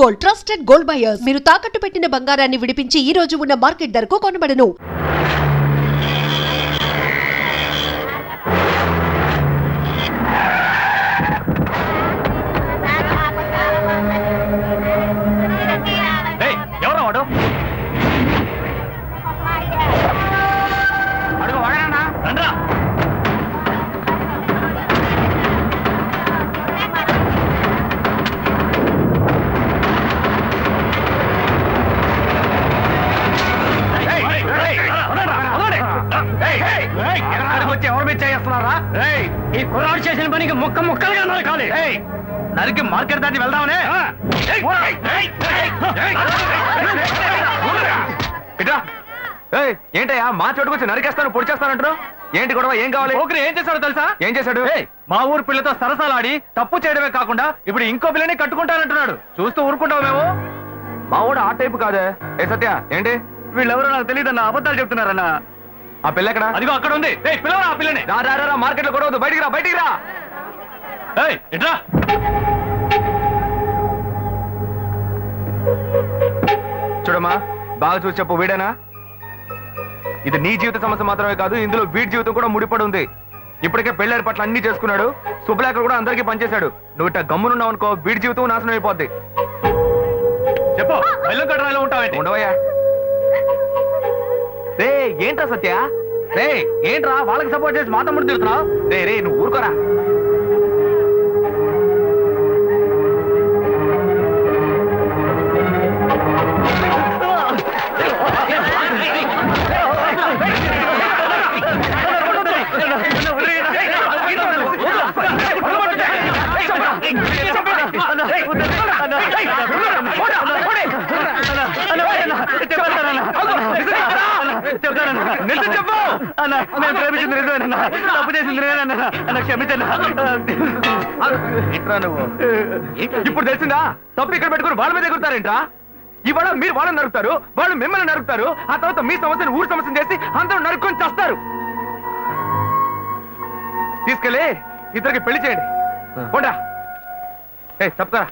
Gold, trusted gold buyers. మీరు తాకట్టు పెట్టిన బంగారాన్ని విడిపించి ఈ రోజు ఉన్న మార్కెట్ ధరకు కొనబడను. ఈ కుర్రాడు చేసిన పనికి ముక్క ముక్కలుగా నరకాలి. నరికి మార్కెట్ దాటి వెళ్దామనే. ఏంటయ్యా మా చోటుకొచ్చి నరికేస్తాను పొడి చేస్తానంటారు? ఏంటి గొడవ? ఏం కావాలి? ఓకే ఏం చేశాడో తెలుసా? ఏం చేశాడు? మా ఊరు పిల్లతో సరసాలాడి తప్పు చేయడమే కాకుండా ఇప్పుడు ఇంకో పిల్లని కట్టుకుంటానంటున్నాడు. చూస్తూ ఊరుకుంటావు మేము? మా ఊడు ఆ టైపు కాదే. ఏ సత్య ఏంటి? వీళ్ళెవరో నాకు తెలియదన్న, అబద్ధాలు చెప్తున్నారన్నా. ఆ పిల్ల ఎక్కడ? అదిగో అక్కడ ఉంది. పిల్లవరా ఆ పిల్లని. రా మార్కెట్ లో గొడవద్దు, బయటికి రా, బయటికి రా. ఎట్రా చూడమ్మా, బాగా చూసి చెప్పు, వీడేనా? ఇది నీ జీవిత సమస్య మాత్రమే కాదు, ఇందులో వీడి జీవితం కూడా ముడిపడి ఉంది. ఇప్పటికే పెళ్ళారి పట్ల అన్ని చేసుకున్నాడు, శుభలేఖ కూడా అందరికీ పనిచేశాడు. నువ్వు ఇట్లా గమ్మునున్నావు అనుకో, వీడి జీవితం నాశనం అయిపోద్ది. చెప్పు. బెల్లం కట్టరాలో ఉంటావు. ఉండవయ్యా. రే ఏంట్రా సత్య? రే ఏంట్రా వాళ్ళకి సపోర్ట్ చేసి మా తమ్ముడు తిడుతున్నావు? రే నువ్వు ఊరుకోరా. ఇప్పుడు తెలిసిందా? తప్పు ఇక్కడ పెట్టుకుని వాళ్ళ మీద ఎగురుతారేంట్రా? ఇవాళ మీరు వాళ్ళని నరుకుతారు, వాళ్ళు మిమ్మల్ని నరుకుతారు, ఆ తర్వాత మీ సమస్యను ఊరు సమస్యను చేసి అందరూ నరుక్కొని చేస్తారు. తీసుకెళ్ళి ఇద్దరికి పెళ్లి చేయండి. పోండా. చెప్తారా?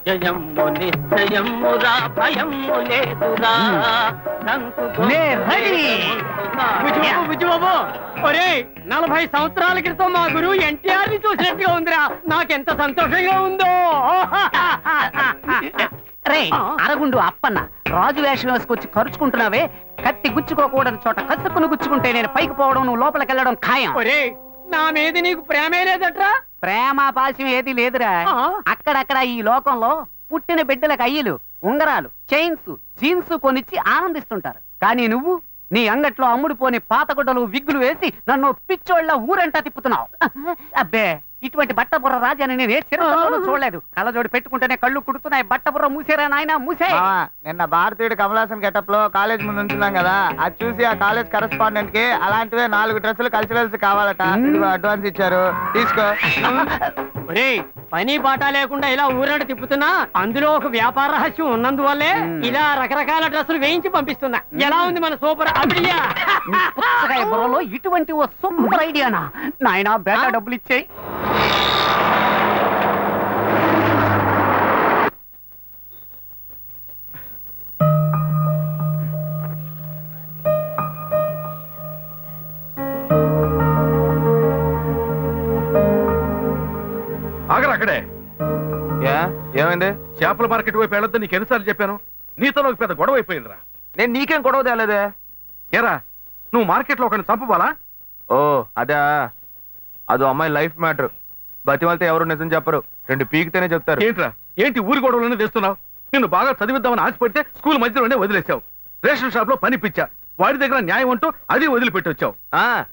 జయమ్ము నిశ్చయమ్మురా భయమ్ము లేదురా. విజయబాబు, ఒరే 40 సంవత్సరాల క్రితం మా గురువు ఎన్టీఆర్ ని చూసినట్టుగా ఉందిరా. నాకెంత సంతోషంగా ఉందో. రే అరగుండు అప్పన్న, రాజు వేషం వేసుకొచ్చి ఖర్చుకుంటున్నావే. కత్తి గుచ్చుకోకూడని చోట కసుక్కును గుచ్చుకుంటే నేను పైకి పోవడం, నువ్వు లోపలికి వెళ్ళడం ఖాయం. ఒరే నా మీద నీకు ప్రేమే లేదట్రా? ప్రేమ పాశం ఏది లేదురా. అక్కడక్కడ ఈ లోకంలో పుట్టిన బిడ్డలకు అయ్యలు, ఉంగరాలు, చైన్స్, జీన్స్ కొనిచ్చి ఆనందిస్తుంటారు. కానీ నువ్వు నీ అంగట్లో అమ్ముడుపోని పాతగుడ్డలు, విగ్గులు వేసి నన్ను పిచ్చోళ్ళ ఊరంటా తిప్పుతున్నావు. అబ్బే, ఇటువంటి బట్టబుర్ర రాజాని నేను ఏ చిరతలోనూ చూడలేదు. కళ్ళజోడి పెట్టుకుంటేనే కళ్ళు కుడుతున్నాయి. బట్టబుర్ర మూసేరా నాయన, మూసే. నిన్న భారతీయుడు కమలాసన్ గెటప్ లో కాలేజ్ ముందు ఉంటున్నాం కదా, అది చూసి ఆ కాలేజ్ కరెస్పాండెంట్ కి అలాంటివే 4 డ్రెస్సులు కల్చరల్స్ కావాలట. అడ్వాన్స్ ఇచ్చారు, తీసుకో. ఒరే పని పాట లేకుండా ఇలా ఊరంట తిప్పుతున్నా అందులో ఒక వ్యాపార రహస్యం ఉన్నందువల్లే ఇలా రకరకాల డ్రెస్సులు వేయించి పంపిస్తున్నా. ఎలా ఉంది మన సూపర్ ఐడియా? బుర్రలో ఇటువంటి ఓ సూపర్ ఐడియానా నాయనా? బేటా డబ్బులు ఇచ్చేయి. అక్కడే ఏమైంది? చేపల మార్కెట్ వైపు వెళ్ళొద్దు నీకు ఎన్నిసార్లు చెప్పాను? నీతో నాకు పెద్ద గొడవ అయిపోయిందిరా. నేను నీకేం గొడవ తేలేదే. ఏరా నువ్వు మార్కెట్ లో ఒకరిని చంపబాలా? ఓ అదే, అదో అమ్మాయి లైఫ్ మ్యాటర్. బతిమాలితే ఎవరు నిజం చెప్పరు, 2 పీకితేనే చెప్తారు. ఏంట్రా ఏంటి ఊరి గొడవలోనే తెస్తున్నావు? నిన్ను బాగా చదివిద్దామని ఆశపడితే స్కూల్ మధ్యలోనే వదిలేసావు. రేషన్ షాప్ లో పని పిచ్చా, వాడి దగ్గర న్యాయం అంటూ అది వదిలిపెట్టి వచ్చావు.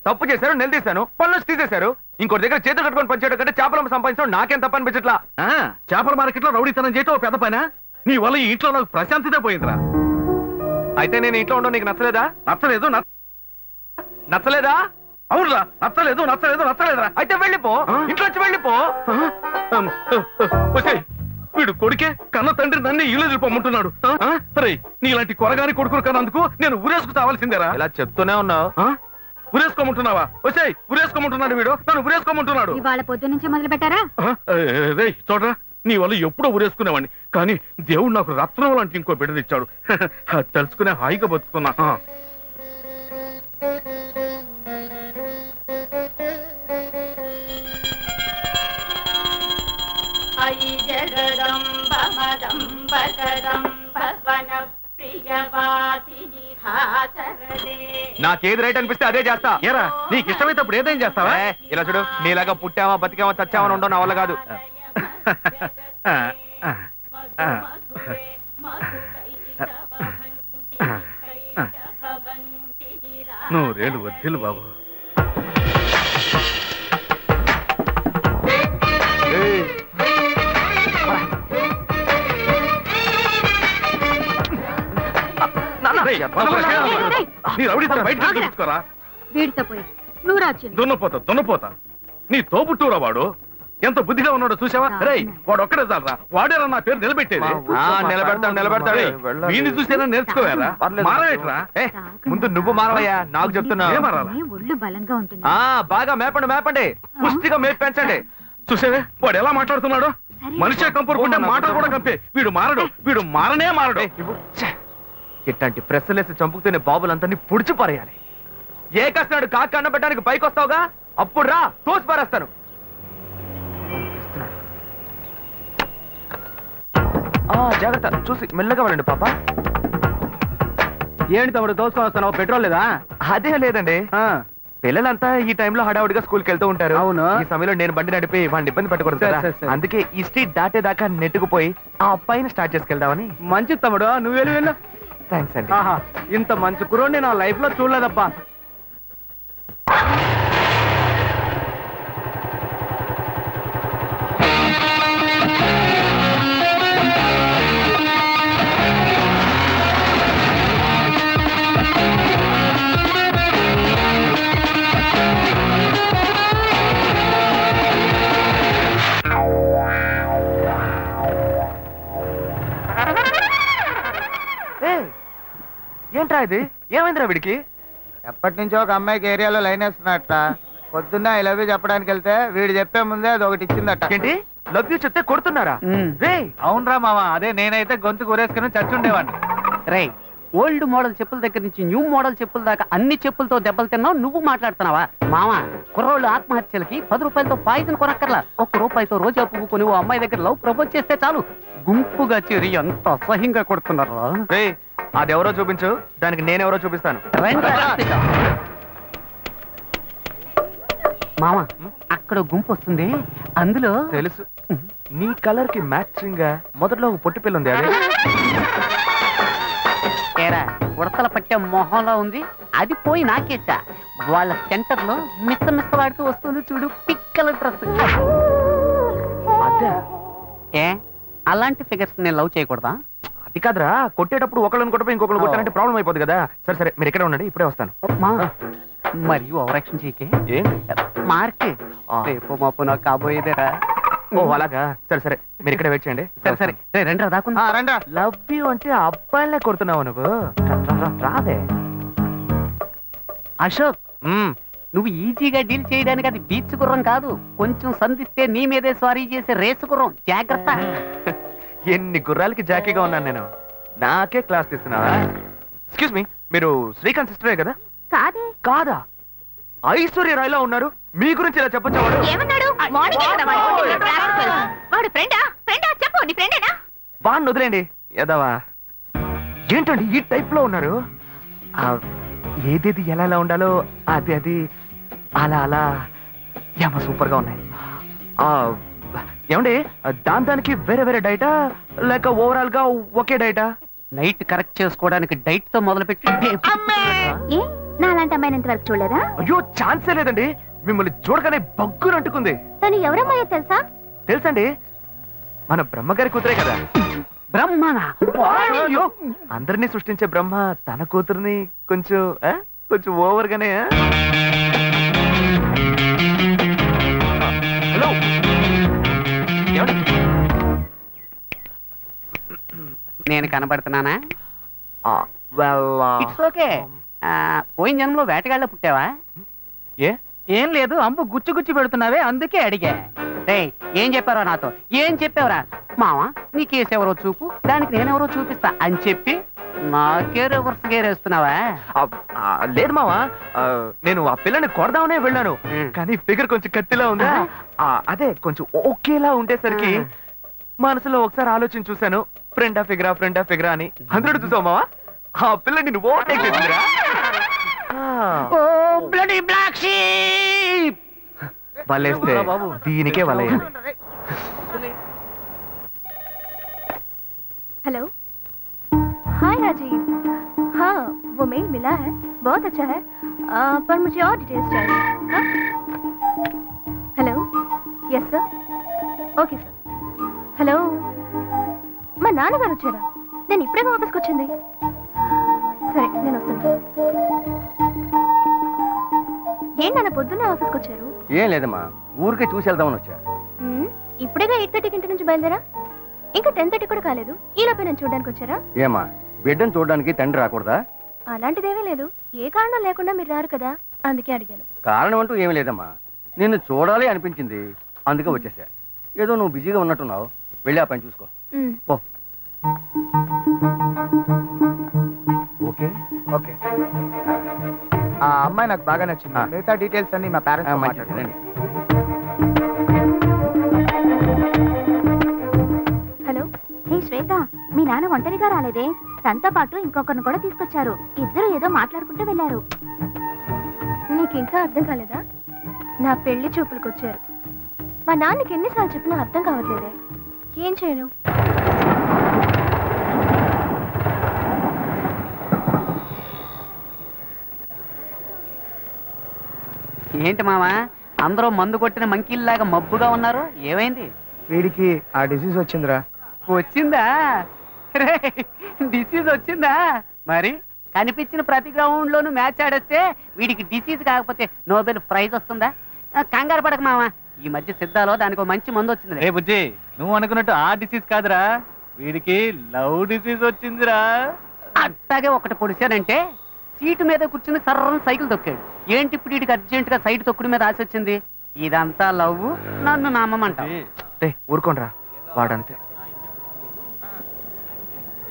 తప్పు చేశారు, నిలదీశాను, పనులు తీసేశారు. ఇంకోటి దగ్గర చేతులు కట్టుకొని పనిచేయడం కంటే చేపలు సంపాదించడం నాకేం తప్ప అనిపించట్లా. చేపల మార్కెట్ లో రౌడీతనం చేయటం పెద్ద పైన. నీ వల్ల ఈ ఇంట్లో నాకు ప్రశాంతత పోయిందిరా. అయితే నేను ఇంట్లో ఉండడం నీకు నచ్చలేదా? నచ్చలేదు. నచ్చలేదా? అవునురా, నచ్చలేదురా. అయితే వెళ్ళిపో, ఇంట్లోంచి వెళ్ళిపో. వీడు కొడుకే కన్న తండ్రి నన్ను ఇల్లు ఎదిరిపోమంటున్నాడు. నీలాంటి కొరగాని కొడుకులు కన్నందుకు నేను ఊరేసుకు తావాల్సిందేరా. ఇలా చెప్తూనే ఉన్నావు. ఉరేసుకోమంటున్నావా? ఉరేసుకోమంటున్నాడు వీడు, నన్ను ఉరేసుకోమంటున్నాడు. ఇవాళ పొద్దు నుంచి మొదలు పెట్టారా? చూడరా, నీ వల్ల ఎప్పుడో ఊరేసుకునేవాడిని, కానీ దేవుడు నాకు రత్నం లాంటి ఇంకో బిడ్డనిచ్చాడు. అది తలుచుకునే హాయిగా బతుకుతున్నా. అయి జగదంబ మదంబ కదంబ వన ప్రియవాసిని హాసరదే. నాకేది రైట్ అనిపిస్తే అదే చేస్తా. ఏరా నీకు ఇష్టమైతే అప్పుడు ఏదేం చేస్తావా? ఇలా చూడు, నీలాగా పుట్టావా బతికావా చచ్చావా ఉండవు నా వల్ల కాదు. నూరేళ్ళు వద్దులు బాబు. దున్నపోతా నీ తోబుట్టూరా వాడు. ఎంత బుద్ధిగా ఉన్నాడో చూసావా? రేయ్ వాడు ఒక్కడే చాలరా, వాడేరా నా పేరు నిలబెట్టేది. నిలబెడతాడు. వీడిని చూసేనా నేర్చుకోవారా? మారవేట్రా? ముందు నువ్వు మారవయ్యా, నాకు చెప్తున్నా. ఒళ్ళు బలంగా ఉంటుంది. బాగా మేపండి పుష్టిగా మేపు పెంచండి. చూసావే వాడు ఎలా మాట్లాడుతున్నాడు? మనిషి కంపరుకుంటే మాటలు కూడా కంపే. వీడు మారనే మారడు. ఇట్లాంటి ప్రెస్సులేసి చంపుకునే బాబులందరినీ పుడిచి పారేయాలి. ఏ కష్టనాడు కాక అన్నబెట్టడానికి పైకి వస్తావుగా, అప్పుడు రా తోసి పారేస్తాను. జాగ్రత్త, చూసి మెల్లగా వెళ్ళండి పాప. ఏంటి తమ్ముడు దోసుకొని వస్తున్నావు? పెట్రోల్ లేదా? అదే లేదండి, పిల్లలంతా ఈ టైంలో హడావుడిగా స్కూల్కి వెళ్తూ ఉంటారు. అవును. ఈ సమయంలో నేను బండి నడిపి వాడిని ఇబ్బంది పెట్టకూడదు కదా. సరే. అందుకే ఈ స్ట్రీట్ దాటేదాకా నెట్టుకుపోయి ఆ అబ్బాయిని స్టార్ట్ చేసుకెళ్దామని. మంచి తమ్ముడు, నువ్వు వెళ్ళు. థ్యాంక్స్ అండి. ఆహా, ఇంత మంచి కుర్రోడిని నా లైఫ్ లో చూడలేదబ్బా. ఏంట్రా ఇది? ఏమైందిరా వీడికి? ఎప్పటి నుంచో ఒక అమ్మాయికి ఏరియాలో లైన్ వేస్తున్నట్ట. పొద్దున్న ఐ లవ్ యూ చెప్పడానికి వెళ్తే వీడు చెప్పే ముందే అది ఒకటి ఇచ్చిందట. ఏంటి లవ్ యూ చెప్తే కొడుతున్నారా? రే అవునరా మామ, అదే నేనైతే గొంతు కూరేసుకుని చచ్చుండేవాడిని. రే ఓల్డ్ మోడల్ చెప్పుల దగ్గర నుంచి న్యూ మోడల్ చెప్పుల దాకా అన్ని చెప్పులతో దెబ్బలు తిన్నావు, నువ్వు మాట్లాడుతున్నావా? మామ, కుర్రోళ్ళు ఆత్మహత్యలకి 10 రూపాయలతో పాయిజన్ కొనక్కర్లా. 1 రూపాయితో రోజా పువ్వు కొని ఓ అమ్మాయి దగ్గర లవ్ ప్రపోజ్ చేస్తే చాలు, గుంపుగా చేరి ఎంత అసహ్యంగా కొడుతున్నారా. రే అదెవరో చూపించు, దానికి నేనెవరో చూపిస్తాను. మామ, అక్కడ గుంపు వస్తుంది, అందులో తెలుసు. నీ కలర్ కి మ్యాచింగ్ గా మొదట్లో ఒక పొట్టి పిల్ల ఉంది. అదే ఏరా ఉడతల పట్టే మొహంలో ఉంది, అది పోయి నాకేసా. వాళ్ళ సెంటర్ లో మిస్సమిస్సలాడుతూ వస్తుంది చూడు, పిక్కల డ్రెస్. అదే ఏ అలాంటి ఫిగర్స్ నేను లవ్ చేయకూడదా? అది కాదురా, కొట్టేటప్పుడు ఒకళ్ళని కొట్టపోయి ఇంకొకరు కొట్టాలంటే ప్రాబ్లం అయిపోతుంది కదా. సరే మీరు ఎక్కడ ఉండండి, ఇప్పుడే వస్తాను. మరియు ఓవరాక్షన్ చేయకే. ఏంటి మార్క్ రేపు మాపు నాకు కాబోయేదేరా. ఓ అలాగా, సరే మీరు ఇక్కడ వెయిట్ చేయండి. సరే రండి దాకా. రండి. లవ్ యూ అంటే అబ్బాయిలే కొడుతున్నావు నువ్వు. రాదే అశోక్, నువ్వు ఈజీగా డీల్ చేయడానికి అది బీచ్ గుర్రం కాదు, కొంచెం సంధిస్తే నీ మీదే స్వారీ చేసే రేసు గుర్రం. జాగ్రత్త. ఎన్ని గుర్రాలకి జాకీగా ఉన్నాను నేను. నాకే క్లాస్ తీస్తున్నావా? ఎక్స్క్యూజ్ మీ, మీరు శ్రీకాంత్ సిస్టరే కదా? కాదే. కాదా? ఐశ్వర్య రాయ్లా ఉన్నారు, మీ గురించి ఇలా చెప్పొచ్చా? వాడు ఏమన్నాడు? వాడు ఫ్రెండా? చెప్పు, నీ ఫ్రెండేనా? వాడిని వదిలేండి ఎదవా. ఏంటండి ఈ టైప్ లో ఉన్నారు? ఏదేది ఎలా ఉండాలో అది అలా ఏమో సూపర్ గా ఉన్నాయి. ఏమండి దానికి వేరే డైటా లేక ఓవరాల్ గా ఒకే డైటా? నైట్ కరెక్ట్ చేసుకోవడానికి డైట్ తో మొదలుపెట్టి నా అలాంటి అమ్మాయిని ఇంతవరకు చూడలేదా? అయ్యో ఛాన్సే లేదండి, మిమ్మల్ని చూడగానే బగ్గులు అంటుకుంది. తను ఎవరమ్మాయో తెలుసా? తెలుసండి, మన బ్రహ్మగారి కూతురే కదా. బ్రహ్మనా? అందరినీ సృష్టించే బ్రహ్మ తన కూతురుని కొంచెం ఓవర్ గానే. హలో నేను కనబడుతున్నానా? It's okay. well, పోయిన జన్మలో వేటగాళ్ళ పుట్టావా? ఏ ఏం లేదు, అంబు గుచ్చి పెడుతున్నావే, అందుకే అడిగా. రేయ్, ఏం చెప్పారో నాతో ఏం చెప్పావురా? మావా నీ కేసు ఎవరో చూపు, దానికి నేనెవరో చూపిస్తా అని చెప్పి నాకే రివర్స్ గేర్ వేస్తున్నావా? లేదు మావా, నేను ఆ పిల్లని కొడదామనే వెళ్ళాను, కానీ ఫిగర్ కొంచెం కత్తిలా ఉందా, అదే కొంచెం ఓకేలా ఉండేసరికి మనసులో ఒకసారి ఆలోచన చూశాను, ఫ్రెండా ఫిగరా అని. అందరూ చూసావు మావా, ఆ పిల్లని నువ్వు ఓవర్టేక్ చేసిందిరా. ఓ బ్లడీ బ్లాక్ షీప్! వలేస్తే దీనికే వలయ్యాలి. हेलो, हाय राजीव। हाँ, वो मेल मिला है, बहुत अच्छा है, पर मुझे और डिटेल्स चाहिए। हाँ? Hello, yes sir, okay sir. Hello, మా నాన్నగారు వచ్చారా? నేను ఇప్పుడే ఆఫీస్కి వచ్చింది. సరే, నేను వస్తున్నా. ఏంటన్న పొద్దున్నే ఆఫీస్కి వచ్చారు? ఏం లేదమ్మా, ఊరికే చూసి వెళ్దామని వచ్చా. ఇప్పుడేగా 8:30కి ఇంటి నుంచి బయలుదేరా, ఇంకా 10:30 కూడా కాలేదు. ఈ లోపే నేను చూడడానికి వచ్చారా? ఏమా, బిడ్డను చూడడానికి తండ్రి రాకూడదా? అలాంటిదేమీ లేదు, ఏ కారణం లేకుండా మీరు రారు కదా, అందుకే అడిగాను. కారణం అంటూ ఏమీ లేదమ్మా, నిన్ను చూడాలి అనిపించింది, అందుకే వచ్చేసా. ఏదో నువ్వు బిజీగా ఉన్నట్టున్నావు, వెళ్ళి ఆ పని చూసుకో. ఓ ఓకే ఓకే. ఆ అమ్మాయి నాకు బాగా నచ్చింది. మిగతా డీటెయిల్స్ అన్ని మా పేరెంట్స్ మంచిది. హలో, హే శ్వేత, మీ నాన్న ఒంటరిగా రాలేదే, తనతో పాటు ఇంకొకరిని కూడా తీసుకొచ్చారు. ఇద్దరు ఏదో మాట్లాడుకుంటూ వెళ్ళారు. నీకు ఇంకా అర్థం కాలేదా? నా పెళ్లి చూపులకు వచ్చారు. మా నాన్నకి ఎన్నిసార్లు చెప్పినా అర్థం కావట్లేదే, ఏం చేయను? ఏంటి మావా, అందరూ మందు కొట్టిన మంకీల్లాగా మబ్బుగా ఉన్నారు, ఏమైంది? వీడికి ఆ డిసీజ్ వచ్చిందిరా. వచ్చిందా? డిసీజ్ వచ్చిందా? మరి కనిపించిన ప్రతి గ్రౌండ్ లోను మ్యాచ్ ఆడేస్తే వీడికి డిసీజ్ కాకపోతే నోబెల్ ప్రైజ్ వస్తుందా? కంగారు పడక మావా, ఈ మధ్య సిద్ధాలో దానికి ఒక మంచి మందు వచ్చింది. రే బుజ్జి, నువ్వు అనుకున్నట్టు ఆ డిసీజ్ కాదురా, వీడికి లవ్ డిసీజ్ వచ్చిందిరా. అట్టాగే ఒకటి పొడిచానంటే సీటు మీద కూర్చుని సర్రం సైకిల్ తొక్కాడు. ఏంటి ఇప్పుడు వీడికి అర్జెంట్ గా సైడ్ తొక్కుడు మీద ఆశ వచ్చింది? ఇదంతా లవ్, నన్ను నమ్మమంటావు? ఊరుకోనరా, వాడంతే.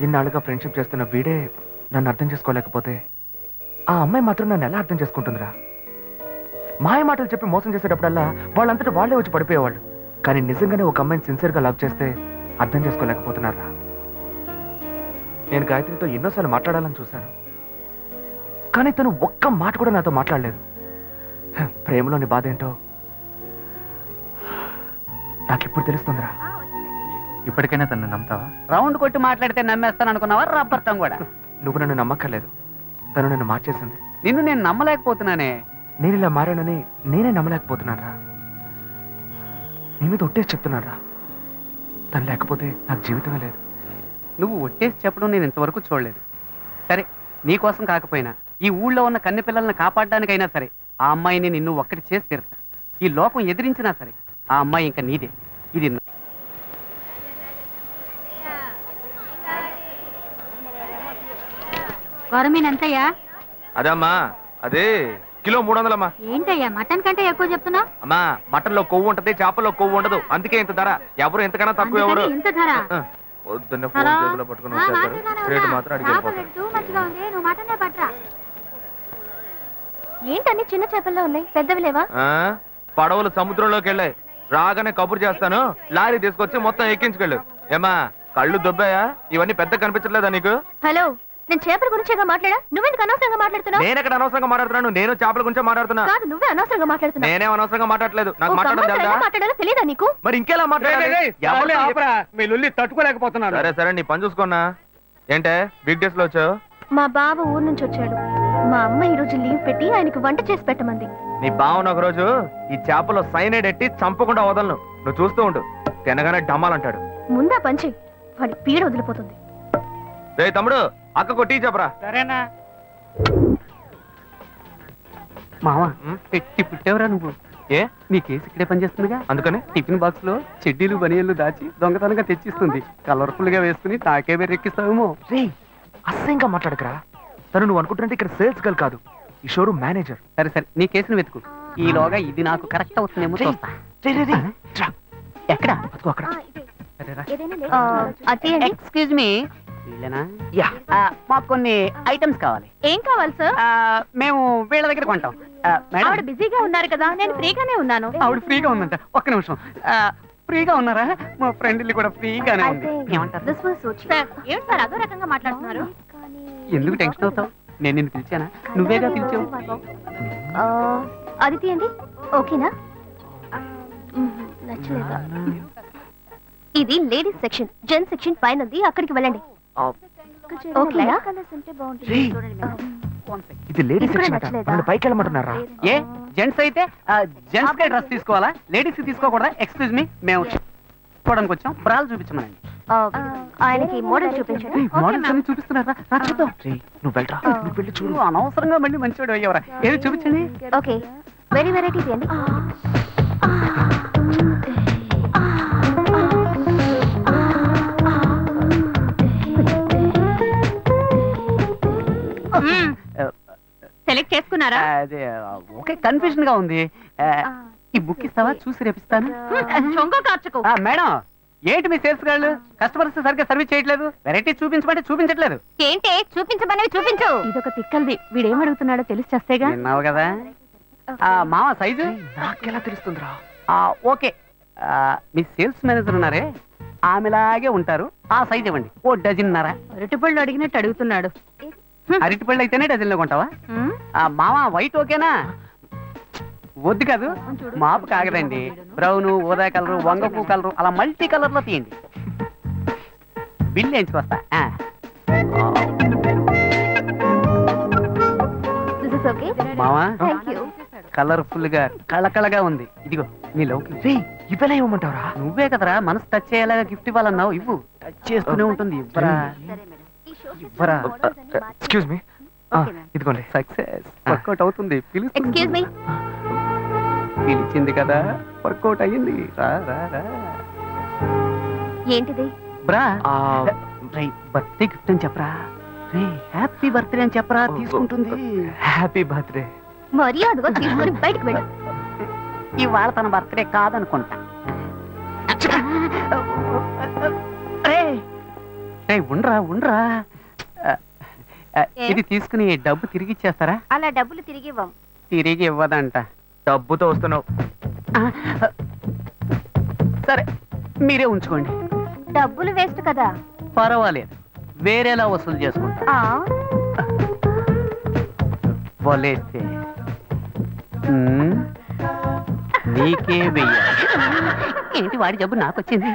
ఇన్నాళ్ళుగా ఫ్రెండ్షిప్ చేస్తున్న వీడే నన్ను అర్థం చేసుకోలేకపోతే ఆ అమ్మాయి మాత్రం నన్ను ఎలా అర్థం చేసుకుంటుందిరా? మాయ మాటలు చెప్పి మోసం చేసేటప్పుడల్లా వాళ్ళంతటా వాళ్ళే వచ్చి పడిపోయేవాళ్ళు. కానీ నిజంగానే ఒక అమ్మాయిని సిన్సియర్గా లవ్ చేస్తే అర్థం చేసుకోలేకపోతున్నారా? నేను గాయత్రితో ఎన్నోసార్లు మాట్లాడాలని చూశాను, కానీ తను ఒక్క మాట కూడా నాతో మాట్లాడలేదు. ప్రేమలోని బాధ ఏంటో నాకెప్పుడు తెలుస్తుందిరా. ఇప్పటికైనా తను నమ్ముతావా? రౌండ్ కొట్టి మాట్లాడితే నమ్మేస్తాను అనుకున్నావా? రబ్బర్తం కూడా. నువ్వు నన్ను నమ్మక్కర్లేదు, తను నన్ను మార్చేసింది. నిన్ను నేను నమ్మలేకపోతున్నానే. నేను ఇలా మారానని నేనే నమ్మలేకపోతున్నారా? నీ మీద ఒట్టేసి చెప్తున్నారా, తను లేకపోతే నాకు జీవితమే లేదు. నువ్వు ఒట్టేసి చెప్పడం నేను ఇంతవరకు చూడలేదు. సరే, నీకోసం కాకపోయినా ఈ ఊళ్ళో ఉన్న కన్నె పిల్లల్ని కాపాడడానికైనా సరే ఆ అమ్మాయిని నిన్ను ఒక్కటి చేసి తీరుతా. ఈ లోకం ఎదిరించినా సరే ఆ అమ్మాయి ఇంకా నీదే. ఇది గవర్నమెంట్ ఎంతయ్యా? అదమ్మా, అదే కిలో 300 ఏంటయ్యా మటన్ కంటే ఎక్కువ చెప్తున్నా? అమ్మా, మటన్ లో కొవ్వు ఉంటది, చేపల్లో కొవ్వు ఉండదు, అందుకే ఇంత ధర. ఎవరు ఎంతకన్నా తక్కువ ఎవరు. ఇంత ధర? పొద్దున్న ఫోన్ చేతిలో పట్టుకుని వచ్చేస్తారు, రేటు మాత్రం అడిగిపోతారు. ఏంటన్ని చిన్న చేపల్లో ఉన్నాయి, పెద్దవి లేవా? పడవలు సముద్రంలోకి వెళ్ళాయి, రాగానే కబురు చేస్తాను, లారీ తీసుకొచ్చి మొత్తం ఎక్కించుకెళ్ళు. ఏమా, కళ్ళు దొబ్బాయా? ఇవన్నీ పెద్ద కనిపించట్లేదా నీకు? హలో, నేను చేపల గురించేగా మాట్లాడా, నువ్వెందుకు అనవసరంగా మాట్లాడుతున్నావు? నేను ఎక్కడ అనవసరంగా మాట్లాడుతున్నాను, నేను చేపల గురించే మాట్లాడుతున్నా. కాదు, నువ్వే అనవసరంగా మాట్లాడుతున్నావు. నేనేం అనవసరంగా మాట్లాడలేదు, నాకు మాట్లాడాలో తెలీదా నీకు? మరి ఇంకెలా మాట్లాడాలి? తట్టుకోలేకపోతున్నాను. సరే సరే, నీ పని చూసుకున్నా. ఏంటే బిగ్ డేస్ లో వచ్చావు? మా బావ ఊరు నుంచి వచ్చాడు. మా అమ్మ ఈ రోజు లీవ్ పెట్టి ఆయనకి వంట చేసి పెట్టమంది. నీ బావును ఒక రోజు ఈ చేపలో సైనైడ్ ఎట్టి చంపకుండా వదలను, నువ్వు చూస్తూ ఉండు. తినగానే డమ్మాలంటాడు. ముందా పంచి, వాడి పీడ వదిలిపోతుంది. రే తమ్ముడు, అక్కకు టీ చెప్పరా. సరేనా మావా? పెట్టి పుట్టేవరా నువ్వు? ఏ, నీ కేసు ఇక్కడే పనిచేస్తుందిగా, అందుకని టిఫిన్ బాక్స్ లో చెడ్డీలు బనియన్లు దాచి దొంగతనంగా తెచ్చిస్తుంది. కలర్ఫుల్ గా వేసుకుని తాకే బెర్రెక్కిస్తావేమో. రే, అసహ్యంగా మాట్లాడకరా. తను నువ్వు అనుకుంటుంటే ఇక్కడ సేల్స్ గర్ల్ కాదు, ఈ షోరూమ్ మేనేజర్. సరే సరే, నీ కేసును వెతుకు. ఈలోగా ఇది నాకు కరెక్ట్ అవుతుందేమో చూస్తా. ఎక్కడ అదిగో అక్కడ ఎక్స్క్యూజ్ మీ వీళ్ళేనా యా మాకు కొన్ని ఐటమ్స్ కావాలి. ఏం కావాలి సార్? మేము వీళ్ళ దగ్గర కొంటాం. మేడం ఆవిడ బిజీగా ఉన్నారు కదా, నేను ఫ్రీగానే ఉన్నాను. ఆవిడ ఫ్రీగా ఉందంట. ఒక్క నిమిషం. ఫ్రీగా ఉన్నారా? మా ఫ్రెండ్ ఇల్లు కూడా ఫ్రీగానే ఉంది. ఏమంటారు? సార్ ఏం సార్ అదో రకంగా మాట్లాడుతున్నారు? ఎందుకు టెన్షన్ అవుతావు? నేను నిన్ను పిలిచానా? నువ్వేగా పిలిచావు. అది తీయండి. ఓకేనా? నచ్చలేదా? ఇది లేడీస్ సెక్షన్, జెంట్స్ సెక్షన్ పైన ఉంది, అక్కడికి వెళ్ళండి. ఓకేనా? ఇది లేడీస్ ఇక్కడ సెక్షన్ నచ్చలేదా? నన్ను పైకి వెళ్ళమంటున్నారా? ఏ జెంట్స్ అయితే జెంట్స్ కే డ్రెస్ తీసుకోవాలా? లేడీస్ తీసుకోకూడదా? ఎక్స్క్యూజ్ మీ, మేము చూడడానికి వచ్చాం. బ్రాలు చూపించమనండి. ఆయనకి మోడల్ చూపించండి. మోడల్స్ అన్ని చూపిస్తున్నారా? రా చూద్దాం. నువ్వు వెళ్ళరా, నువ్వు వెళ్ళి చూడు. నువ్వు అనవసరంగా మళ్ళీ మంచివాడు అయ్యవరా. ఏది చూపించండి. ఓకే, వెరీ వెరైటీ తీయండి. సెలెక్ట్ చేసుకున్నారా? అదే ఓకే, కన్ఫ్యూజన్ గా ఉంది. ఈ బుక్ ఇస్తావా? చూసి రేపిస్తాను. చొంగ కార్చుకో. మేడం ఏంటి మీ సేల్స్ గాళ్ళు కస్టమర్స్ సరిగ్గా సర్వీస్ చేయట్లేదు? వెరైటీ చూపించమంటే చూపించట్లేదు. ఏంటి చూపించమనేవి చూపించు. ఇదొక తిక్కల్ది, వీడేం అడుగుతున్నాడో తెలిసి చేస్తేగా. విన్నావు కదా. మామ సైజు నాకెలా తెలుస్తుందిరా? ఓకే. మీ సేల్స్ మేనేజర్ ఉన్నారే, ఆమెలాగే ఉంటారు. ఆ సైజ్ ఇవ్వండి. ఓ డజన్నర. అరటిపళ్ళు అడిగినట్టు అడుగుతున్నాడు. అరటిపళ్ళు అయితేనే డజన్లో కొంటావా? మామ వైట్ ఓకేనా? వద్దు కాదు, మాపు కాగదండి. బ్రౌన్, ఊదా కలరు, వంగపూ కలరు, అలా మల్టీ కలర్ లో తీయండి. బిల్ వేయించుకొస్తా. మావా కలర్ఫుల్ గా కళకళగా ఉంది. ఇదిగో నీ లవ్కి. ఇవ్వలే ఇవ్వమంటావరా? నువ్వే కదరా మనసు టచ్ అయ్యేలాగా గిఫ్ట్ ఇవ్వాలన్నావు. ఇవ్వు. టచ్ చేస్తూనే ఉంటుంది. ఇవ్వరా ఇవ్వరా. ఎక్స్క్యూజ్ మీ, ఇదిగోండి. సక్సెస్. వర్కౌట్ అవుతుంది. Excuse me. పిలిచింది కదా, వర్కౌట్ అయ్యింది. రా రా రా. ఏంటిది? బ్రా బర్త్డే గిఫ్ట్ అని చెప్పరా. రే హ్యాపీ బర్త్డే అని చెప్పరా, తీసుకుంటుంది. Happy birthday. మర్యాదగా తీసుకొని బయటకు వెళ్ళు. ఇవాళ తన బర్త్డే కాదనుకుంటా. ఉండరా ఉండరా. ఇది తీసుకుని డబ్బు తిరిగి ఇచ్చేస్తారా? అలా డబ్బులు తిరిగి ఇవ్వం. తిరిగి ఇవ్వదంట. డబ్బుతో వస్తున్నావు. సరే మీరే ఉంచుకోండి. డబ్బులు వేస్ట్ కదా. పర్వాలేదు, వేరేలా వసూలు చేసుకుంటా. వలేస్తే నీకే వెయ్యాలి. ఏంటి వాడి జబ్బు నాకు వచ్చింది?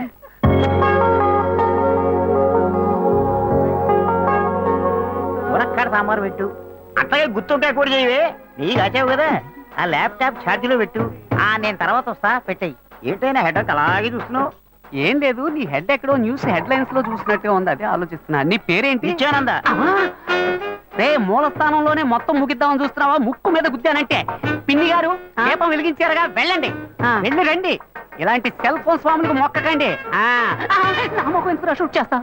మునక్కాడ సాంబారు పెట్టు. అట్లాగే గుర్తుంటాయి కూడా చేయవే. నీకు వచ్చావు కదా, ఆ ల్యాప్టాప్ ఛార్జీలో పెట్టు. నేను తర్వాత వస్తా, పెట్టాయి. ఏంటైనా హెడ్ అలాగే చూస్తున్నావు? ఏం లేదు, నీ హెడ్ ఎక్కడో న్యూస్ హెడ్ లైన్స్ లో చూసినట్టుగా ఉంది, అదే ఆలోచిస్తున్నా. నీ పేరేంటి? నిత్యానంద. రే మూల స్థానంలోనే మొత్తం ముగిద్దామని చూస్తున్నావా? ముక్కు మీద గుద్దానంటే. పిన్ని గారు దీపం వెలిగించారుగా, వెళ్ళండి. వెళ్ళి రండి. ఇలాంటి సెల్ ఫోన్ స్వాములకు మొక్కకండి. నా మొక్క ఎందుకు షూట్ చేస్తా?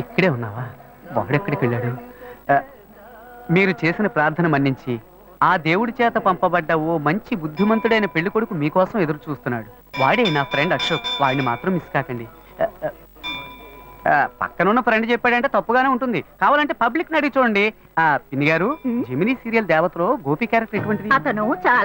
ఇక్కడే ఉన్నావా? వాడెక్కడికి వెళ్ళాడు? మీరు చేసిన ప్రార్థన మన్నించి ఆ దేవుడి చేత పంపబడ్డ ఓ మంచి బుద్ధిమంతుడైన పెళ్లి కొడుకు మీకోసం ఎదురు చూస్తున్నాడు. వాడే నా ఫ్రెండ్ అశోక్. వాడిని మాత్రం మిస్ కాకండి. పక్కనున్న ఫ్రెండ్ చెప్పాడంటే తప్పుగానే ఉంటుంది. కావాలంటే పబ్లిక్ ని అడిగి చూడండి. పిన్ని గారు, జెమినీ సీరియల్ దేవతలో గోపి క్యారెక్టర్ ఎటువంటిది? అతను చాలా